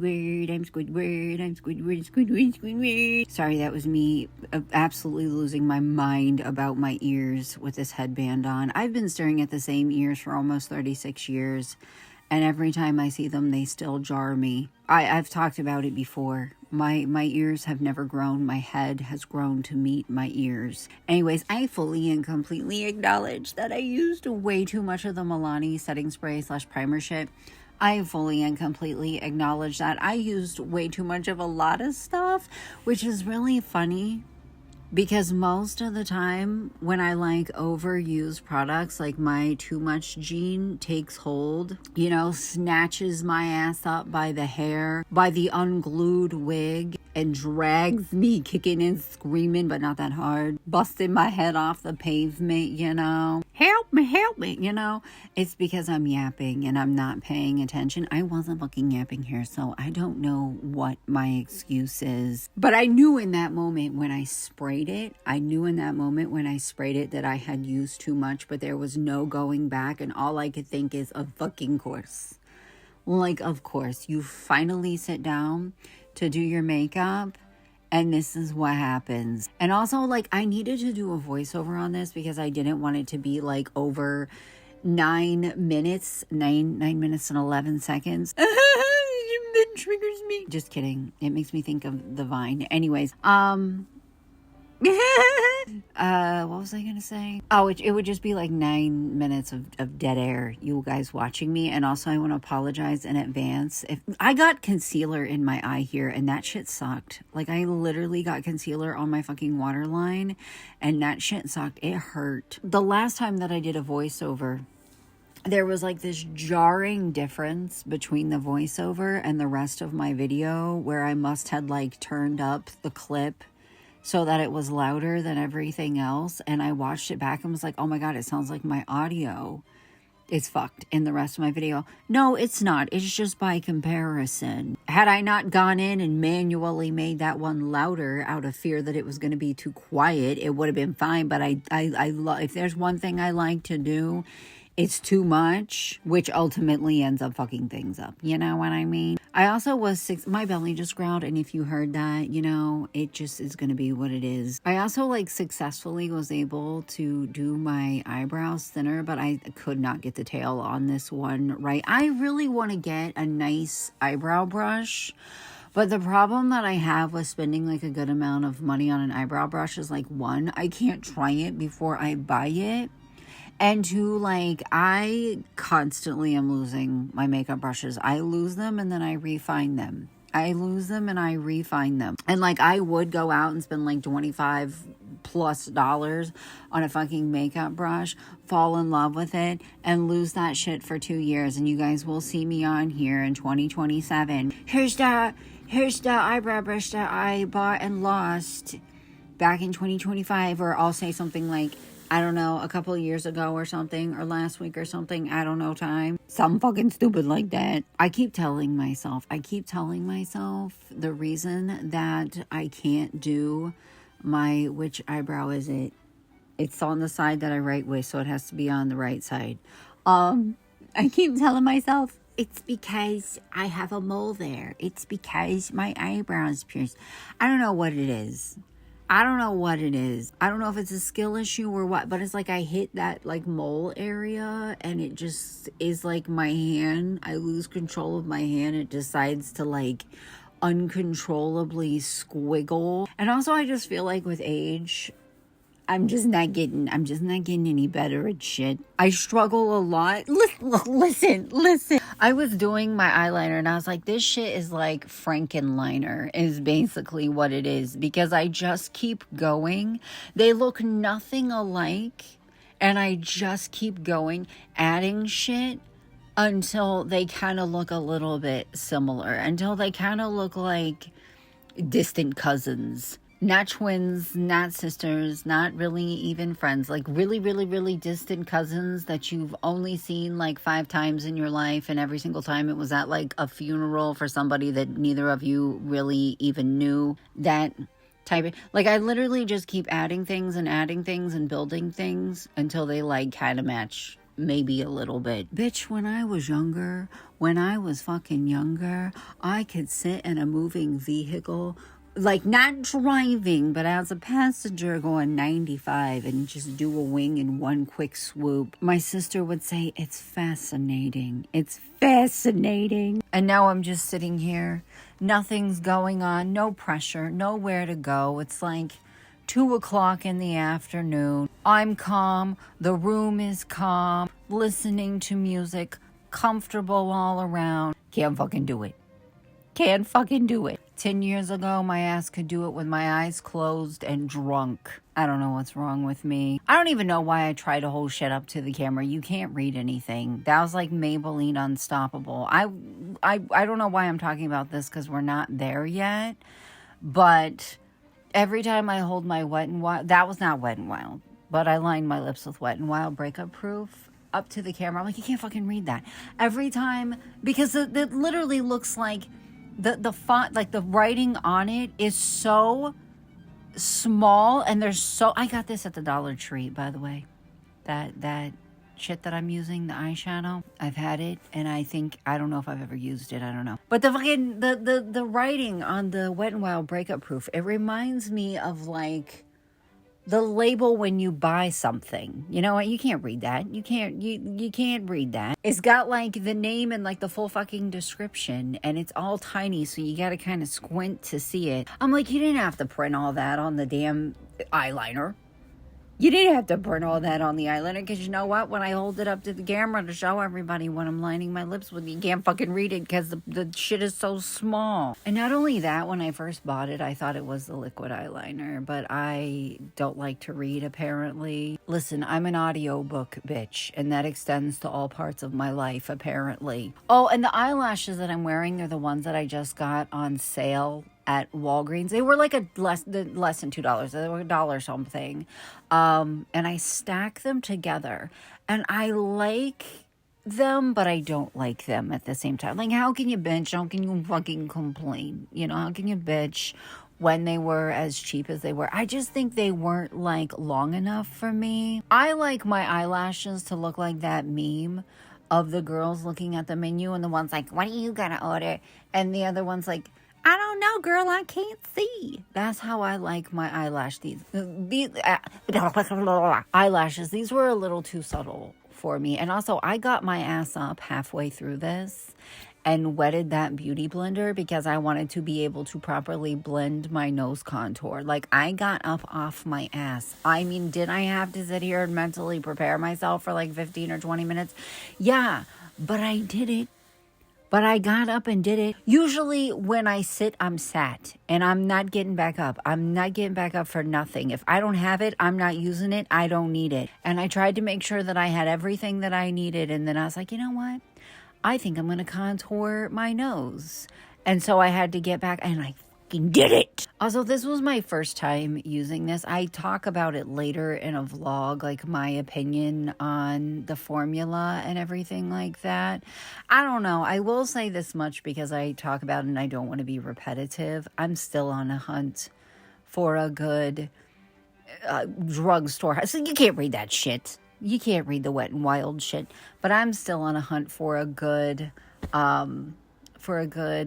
Squidward, I'm Squidward, I'm Squidward, Squidward, Squidward. Sorry, that was me absolutely losing my mind about my ears with this headband on. I've been staring at the same ears for almost 36 years, and every time I see them, they still jar me. I've talked about it before. My ears have never grown. My head has grown to meet my ears. Anyways, I fully and completely acknowledge that I used way too much of the Milani setting spray / primer shit. I fully and completely acknowledge that I used way too much of a lot of stuff, which is really funny because most of the time when I overuse products, like my too much gene takes hold, snatches my ass up by the hair, by the unglued wig, and drags me kicking and screaming, but not that hard, busting my head off the pavement, help me, it's because I'm yapping and I'm not paying attention. I wasn't fucking yapping here, so I don't know what my excuse is. But I knew in that moment when I sprayed it, that I had used too much, but there was no going back, and all I could think is, of fucking course. Of course, you finally sit down to do your makeup, and this is what happens. And also, I needed to do a voiceover on this because I didn't want it to be over 9 minutes and 11 seconds. That triggers me. Just kidding. It makes me think of the Vine. Anyways, what was I gonna say? Oh, it would just be 9 minutes of dead air, you guys watching me. And also I want to apologize in advance if I got concealer in my eye here, and that shit sucked. I literally got concealer on my fucking waterline, and that shit sucked. It hurt. The last time that I did a voiceover, there was this jarring difference between the voiceover and the rest of my video, where I must had turned up the clip so that it was louder than everything else. And I watched it back and was like, oh my God, it sounds like my audio is fucked in the rest of my video. No, it's not. It's just by comparison. Had I not gone in and manually made that one louder out of fear that it was going to be too quiet, it would have been fine. But if there's one thing I like to do, it's too much, which ultimately ends up fucking things up. You know what I mean? I also my belly just growled, and if you heard that, it just is going to be what it is. I also successfully was able to do my eyebrows thinner, but I could not get the tail on this one right. I really want to get a nice eyebrow brush, but the problem that I have with spending a good amount of money on an eyebrow brush is one, I can't try it before I buy it. And two, I constantly am losing my makeup brushes. I lose them and then I refine them. I lose them and I refine them. And I would go out and spend $25+ on a fucking makeup brush, fall in love with it, and lose that shit for 2 years. And you guys will see me on here in 2027. Here's the eyebrow brush that I bought and lost back in 2025. Or I'll say something I don't know, a couple of years ago or something, or last week or something, I don't know time. Something fucking stupid like that. I keep telling myself the reason that I can't do which eyebrow is it? It's on the side that I write with, so it has to be on the right side. I keep telling myself, it's because I have a mole there. It's because my eyebrow is pierced. I don't know what it is. I don't know if it's a skill issue or what, but it's I hit that mole area, and it just is my hand. I lose control of my hand. It decides to uncontrollably squiggle. And also I just feel with age, I'm just not getting any better at shit. I struggle a lot. Listen. I was doing my eyeliner and I was like, this shit is Frankenliner is basically what it is, because I just keep going. They look nothing alike, and I just keep going, adding shit until they kind of look a little bit similar, until they kind of look like distant cousins. Not twins, not sisters, not really even friends. Really, really, really distant cousins that you've only seen 5 times in your life. And every single time it was at a funeral for somebody that neither of you really even knew. That type of... I literally just keep adding things and building things until they kind of match maybe a little bit. Bitch, when I was younger, when I was fucking younger, I could sit in a moving vehicle, like not driving, but as a passenger going 95 and just do a wing in one quick swoop. My sister would say, it's fascinating. It's fascinating. And now I'm just sitting here. Nothing's going on. No pressure. Nowhere to go. It's like 2 o'clock in the afternoon. I'm calm. The room is calm. Listening to music. Comfortable all around. Can't fucking do it. Can't fucking do it. 10 years ago, my ass could do it with my eyes closed and drunk. I don't know what's wrong with me. I don't even know why I try to hold shit up to the camera. You can't read anything. That was like Maybelline Unstoppable. I don't know why I'm talking about this because we're not there yet. But every time I hold my Wet n Wild, that was not Wet n Wild, but I lined my lips with Wet n Wild Breakup Proof up to the camera. I'm like, you can't fucking read that. Every time, because it literally looks like the font, like the writing on it is so small, and there's so, I got this at the Dollar Tree, by the way, that shit that I'm using, the eyeshadow, I've had it, and I don't know if I've ever used it, I don't know, but the fucking the writing on the Wet n Wild Breakup Proof, it reminds me of like the label when you buy something. You know what? You can't read that. You can't read that. It's got like the name and like the full fucking description, and it's all tiny, so you gotta kind of squint to see it. I'm like, you didn't have to print all that on the damn eyeliner. You didn't have to print all that on the eyeliner, because you know what? When I hold it up to the camera to show everybody what I'm lining my lips with, you can't fucking read it because the shit is so small. And not only that, when I first bought it, I thought it was the liquid eyeliner, but I don't like to read, apparently. Listen, I'm an audiobook bitch, and that extends to all parts of my life, apparently. Oh, and the eyelashes that I'm wearing, they're the ones that I just got on sale at Walgreens. They were like less than $2. They were $1 something. And I stack them together, and I like them, but I don't like them at the same time. Like, how can you bitch? How can you fucking complain? You know, how can you bitch when they were as cheap as they were? I just think they weren't like long enough for me. I like my eyelashes to look like that meme of the girls looking at the menu, and the one's like, what are you gonna order? And the other one's like, I don't know, girl, I can't see. That's how I like my eyelash. These eyelashes, these were a little too subtle for me. And also, I got my ass up halfway through this and wetted that beauty blender because I wanted to be able to properly blend my nose contour. Like, I got up off my ass. I mean, did I have to sit here and mentally prepare myself for like 15 or 20 minutes? Yeah, but I did it. But I got up and did it. Usually when I sit, I'm sat, and I'm not getting back up. I'm not getting back up for nothing. If I don't have it, I'm not using it. I don't need it. And I tried to make sure that I had everything that I needed. And then I was like, you know what? I think I'm going to contour my nose. And so I had to get back, and I did it. Also, this was my first time using this. I talk about it later in a vlog, like my opinion on the formula and everything like that. I don't know. I will say this much because I talk about it and I don't want to be repetitive. I'm still on a hunt for a good drugstore. So you can't read that shit. You can't read the Wet n Wild shit. But I'm still on a hunt for a good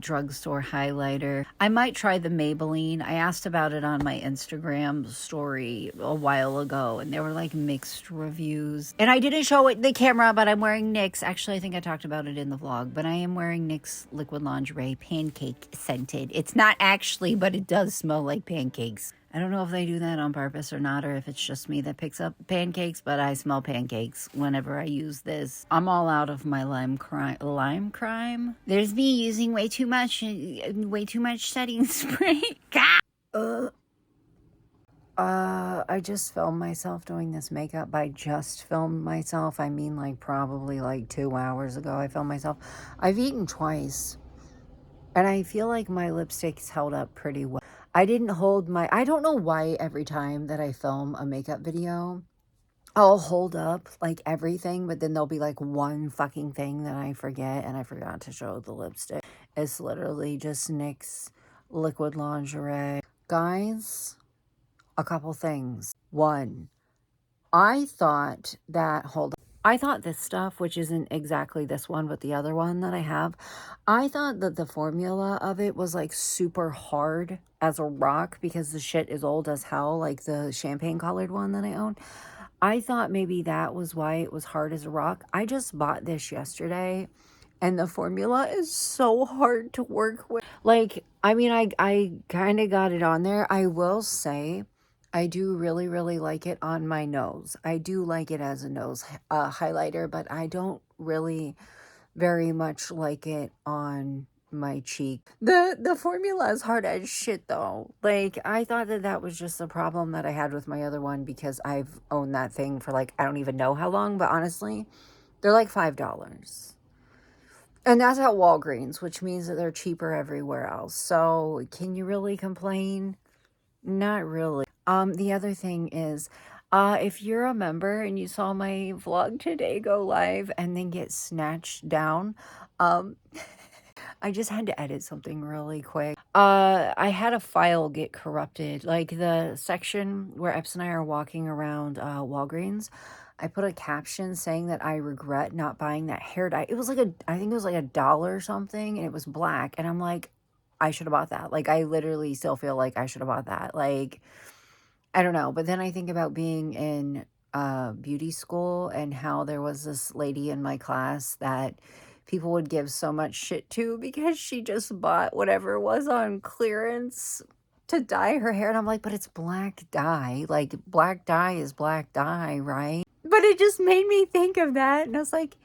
drugstore highlighter. I might try the Maybelline. I asked about it on my Instagram story a while ago, and there were like mixed reviews. And I didn't show it the camera, but I'm wearing NYX. Actually, I think I talked about it in the vlog, but I am wearing NYX Liquid Lingerie Pancake Scented. It's not actually, but it does smell like pancakes. I don't know if they do that on purpose or not, or if it's just me that picks up pancakes, but I smell pancakes whenever I use this. I'm all out of my lime crime. There's me using way too much setting spray. I just filmed myself doing this makeup. By just filmed myself, I mean like probably like 2 hours ago I filmed myself. I've eaten twice, and I feel like my lipstick's held up pretty well. I don't know why every time that I film a makeup video, I'll hold up like everything, but then there'll be like one fucking thing that I forget, and I forgot to show the lipstick. It's literally just NYX Liquid Lingerie. Guys, a couple things. One, I thought that, hold on. I thought this stuff, which isn't exactly this one, but the other one that I have, I thought that the formula of it was like super hard as a rock because the shit is old as hell, like the champagne colored one that I own. I thought maybe that was why it was hard as a rock. I just bought this yesterday and the formula is so hard to work with. Like, I mean, I kind of got it on there. I will say I do really, really like it on my nose. I do like it as a nose highlighter, but I don't really very much like it on my cheek. The formula is hard as shit though. Like, I thought that that was just a problem that I had with my other one because I've owned that thing for like I don't even know how long, but honestly, they're like $5. And that's at Walgreens, which means that they're cheaper everywhere else. So, can you really complain? Not really. The other thing is, if you're a member and you saw my vlog today go live and then get snatched down, um, I just had to edit something really quick. I had a file get corrupted, like the section where Epps and I are walking around Walgreens. I put a caption saying that I regret not buying that hair dye. It was like I think it was like $1 or something, and it was black. And I'm like, I should have bought that. Like, I literally still feel like I should have bought that. Like, I don't know. But then I think about being in beauty school and how there was this lady in my class that people would give so much shit to because she just bought whatever was on clearance to dye her hair. And I'm like, but it's black dye. Like, black dye is black dye, right? But it just made me think of that. And I was like,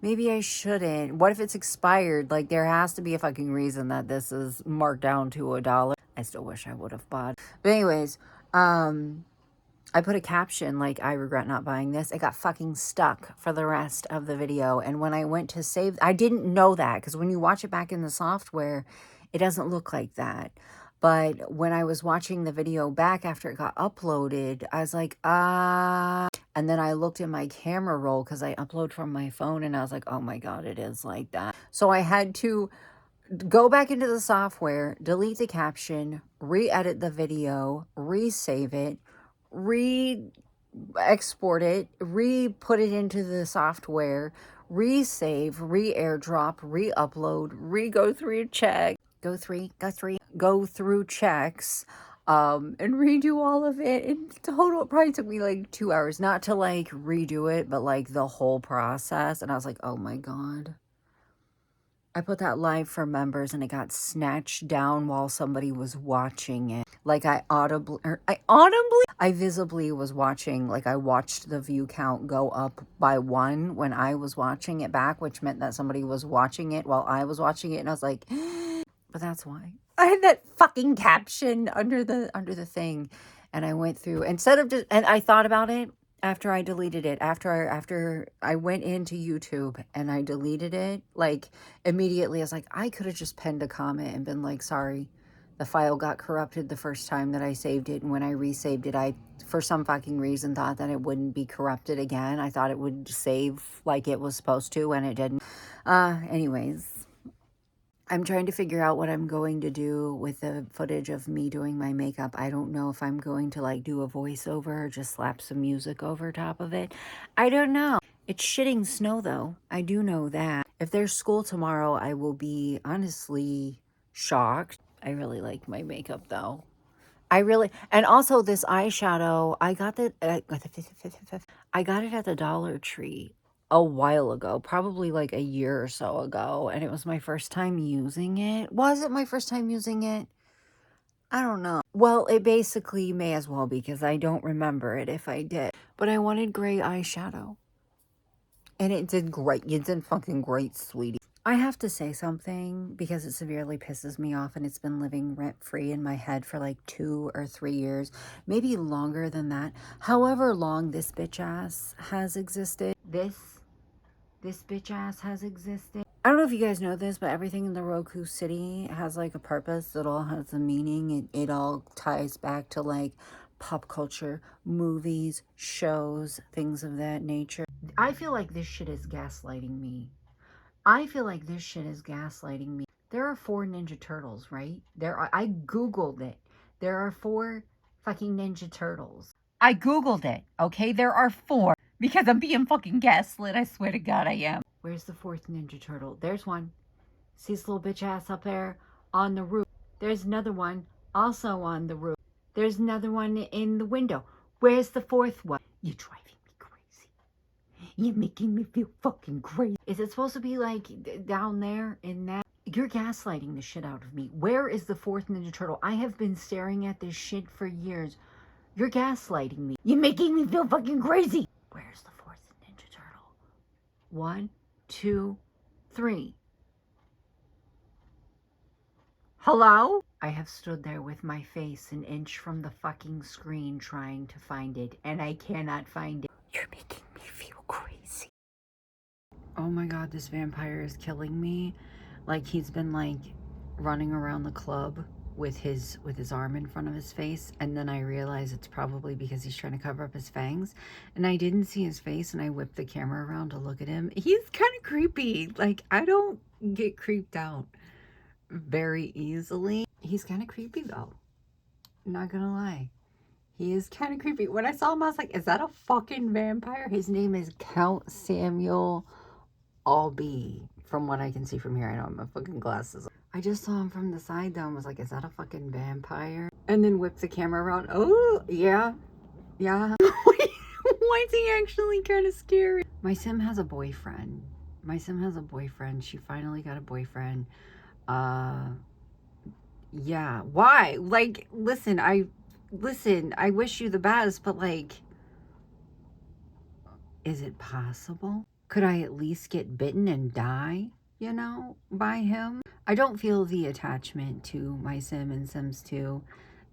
maybe I shouldn't. What if it's expired? Like, there has to be a fucking reason that this is marked down to $1. I still wish I would have bought. But anyways, I put a caption like, I regret not buying this. It got fucking stuck for the rest of the video. And when I went to save, I didn't know that because when you watch it back in the software, it doesn't look like that. But when I was watching the video back after it got uploaded, I was like, and then I looked at my camera roll because I upload from my phone and I was like, oh my God, it is like that. So I had to go back into the software, delete the caption, re-edit the video, re-save it, re-export it, re-put it into the software, re-save, re-airdrop, re-upload, re-go through check, go through checks, and redo all of it. In total, it probably took me like 2 hours, not to like redo it, but like the whole process. And I was like, oh my God. I put that live for members and it got snatched down while somebody was watching it. Like I visibly was watching, like I watched the view count go up by 1 when I was watching it back, which meant that somebody was watching it while I was watching it. And I was like, but that's why. I had that fucking caption under the thing. And I went through, instead of just, and I thought about it after I deleted it, after I went into YouTube and I deleted it, like immediately I was like, I could have just penned a comment and been like, sorry, the file got corrupted the first time that I saved it. And when I resaved it, I, for some fucking reason, thought that it wouldn't be corrupted again. I thought it would save like it was supposed to, and it didn't. Anyways. I'm trying to figure out what I'm going to do with the footage of me doing my makeup. I don't know if I'm going to like do a voiceover or just slap some music over top of it. I don't know. It's shitting snow though. I do know that. If there's school tomorrow, I will be honestly shocked. I really like my makeup though. And also this eyeshadow, I got it at the Dollar Tree a while ago, probably like a year or so ago, and it was my first time using it. Was it my first time using it? I don't know. Well, it basically may as well be because I don't remember it if I did. But I wanted gray eyeshadow. And it did great. You did fucking great, sweetie. I have to say something because it severely pisses me off and it's been living rent-free in my head for like 2 or 3 years, maybe longer than that. However long this bitch ass has existed, this bitch ass has existed. I don't know if you guys know this, but everything in the Roku City has like a purpose. It all has a meaning. It all ties back to like pop culture, movies, shows, things of that nature. I feel like this shit is gaslighting me. There are 4 Ninja Turtles, right? I Googled it. There are 4 fucking Ninja Turtles. I Googled it, okay? There are 4. Because I'm being fucking gaslit. I swear to God I am. Where's the fourth Ninja Turtle? There's one. See this little bitch ass up there on the roof. There's another one also on the roof. There's another one in the window. Where's the fourth one? You're driving me crazy. You're making me feel fucking crazy. Is it supposed to be like down there in that? You're gaslighting the shit out of me. Where is the fourth Ninja Turtle? I have been staring at this shit for years. You're gaslighting me. You're making me feel fucking crazy. Where's the fourth Ninja Turtle? 1, 2, 3. Hello? I have stood there with my face an inch from the fucking screen trying to find it, and I cannot find it. You're making me feel crazy. Oh my God, this vampire is killing me. Like he's been like running around the club with his arm in front of his face, and then I realize it's probably because he's trying to cover up his fangs, and I didn't see his face, and I whipped the camera around to look at him. He's kind of creepy. Like I don't get creeped out very easily. He's kind of creepy though, not gonna lie. He is kind of creepy. When I saw him I was like, is that a fucking vampire? His name is Count Samuel Albee, from what I can see from here. I don't have my fucking glasses. I just saw him from the side though and was like, is that a fucking vampire? And then whipped the camera around. Oh yeah. Why is he actually kind of scary? My sim has a boyfriend. She finally got a boyfriend. Yeah, why? Like, listen, I wish you the best, but like, is it possible? Could I at least get bitten and die, you know, by him? I don't feel the attachment to my sim in Sims 2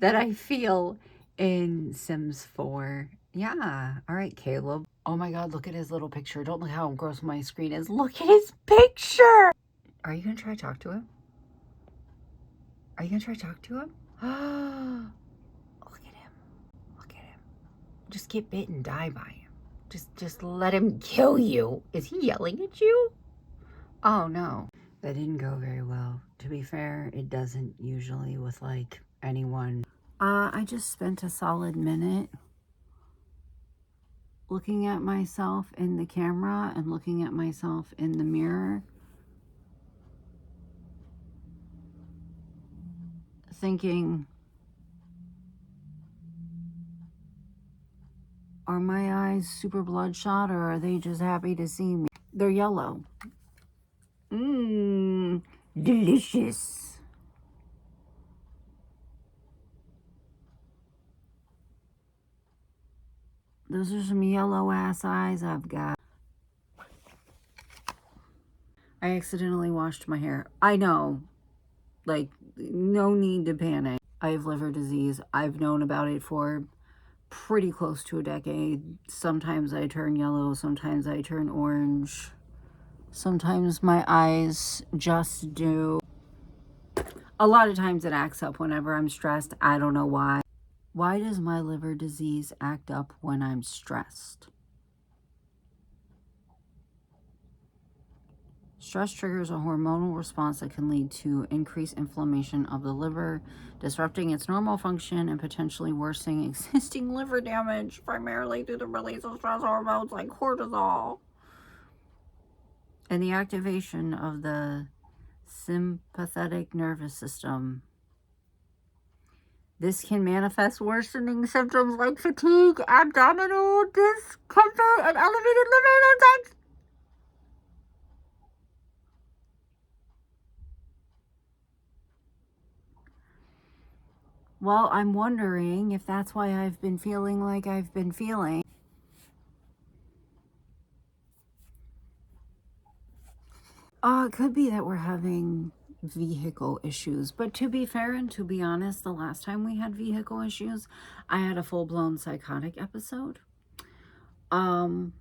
that I feel in Sims 4. Yeah, all right, Caleb. Oh my God, look at his little picture. Don't look how gross my screen is. Look at his picture. Are you gonna try to talk to him? Are you gonna try to talk to him? Look at him. Look at him. Just get bit and die by him. Just let him kill you. Is he yelling at you? Oh no. That didn't go very well. To be fair, it doesn't usually with like anyone. I just spent a solid minute looking at myself in the camera and looking at myself in the mirror, thinking, are my eyes super bloodshot or are they just happy to see me? They're yellow. Mmm, delicious. Those are some yellow ass eyes I've got. I accidentally washed my hair. I know, like, no need to panic. I have liver disease. I've known about it for pretty close to a decade. Sometimes I turn yellow, sometimes I turn orange. Sometimes my eyes just do. A lot of times it acts up whenever I'm stressed. I don't know why. Why does my liver disease act up when I'm stressed? Stress triggers a hormonal response that can lead to increased inflammation of the liver, disrupting its normal function and potentially worsening existing liver damage, primarily due to the release of stress hormones like cortisol and the activation of the sympathetic nervous system. This can manifest worsening symptoms like fatigue, abdominal discomfort, and elevated liver enzymes. Well, I'm wondering if that's why I've been feeling like I've been feeling. It could be that we're having vehicle issues. But to be fair and to be honest, the last time we had vehicle issues, I had a full-blown psychotic episode. So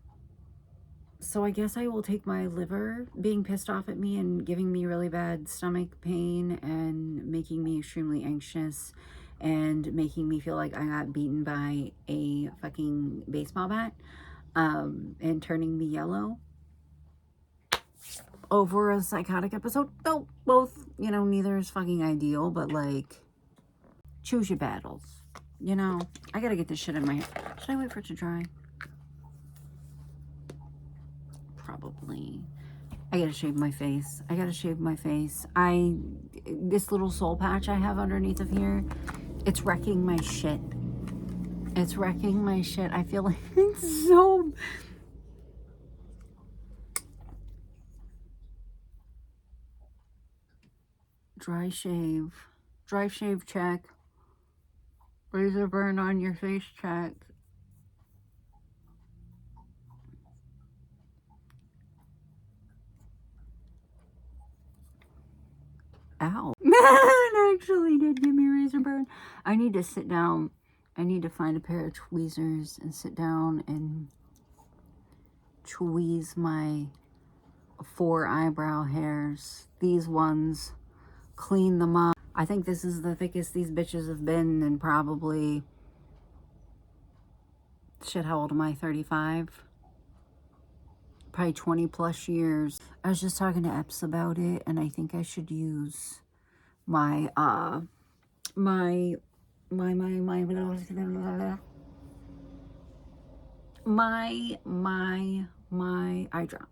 I guess I will take my liver being pissed off at me and giving me really bad stomach pain and making me extremely anxious and making me feel like I got beaten by a fucking baseball bat, and turning me yellow over a psychotic episode. No, both, you know, neither is fucking ideal, but like, choose your battles. You know, I gotta get this shit in my hair. Should I wait for it to dry? probably. I gotta shave my face. I gotta shave my face. This little soul patch I have underneath of here, it's wrecking my shit. It's wrecking my shit. I feel like it's so... Dry shave. Dry shave check. Razor burn on your face check. Ow. It actually did give me a razor burn. I need to sit down. I need to find a pair of tweezers and sit down and tweeze my 4 eyebrow hairs. These ones. Clean them up. I think this is the thickest these bitches have been in probably... Shit, how old am I? 35? Probably 20 plus years. I was just talking to Epps about it, and I think I should use my my eye drops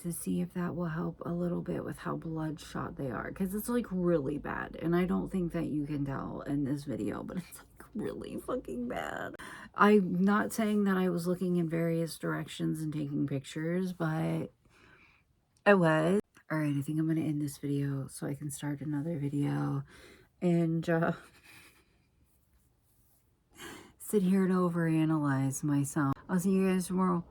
to see if that will help a little bit with how bloodshot they are, because it's like really bad, and I don't think that you can tell in this video, but it's like really fucking bad. I'm not saying that I was looking in various directions and taking pictures, but I was. All right, I think I'm gonna end this video so I can start another video and sit here and overanalyze myself. I'll see you guys tomorrow.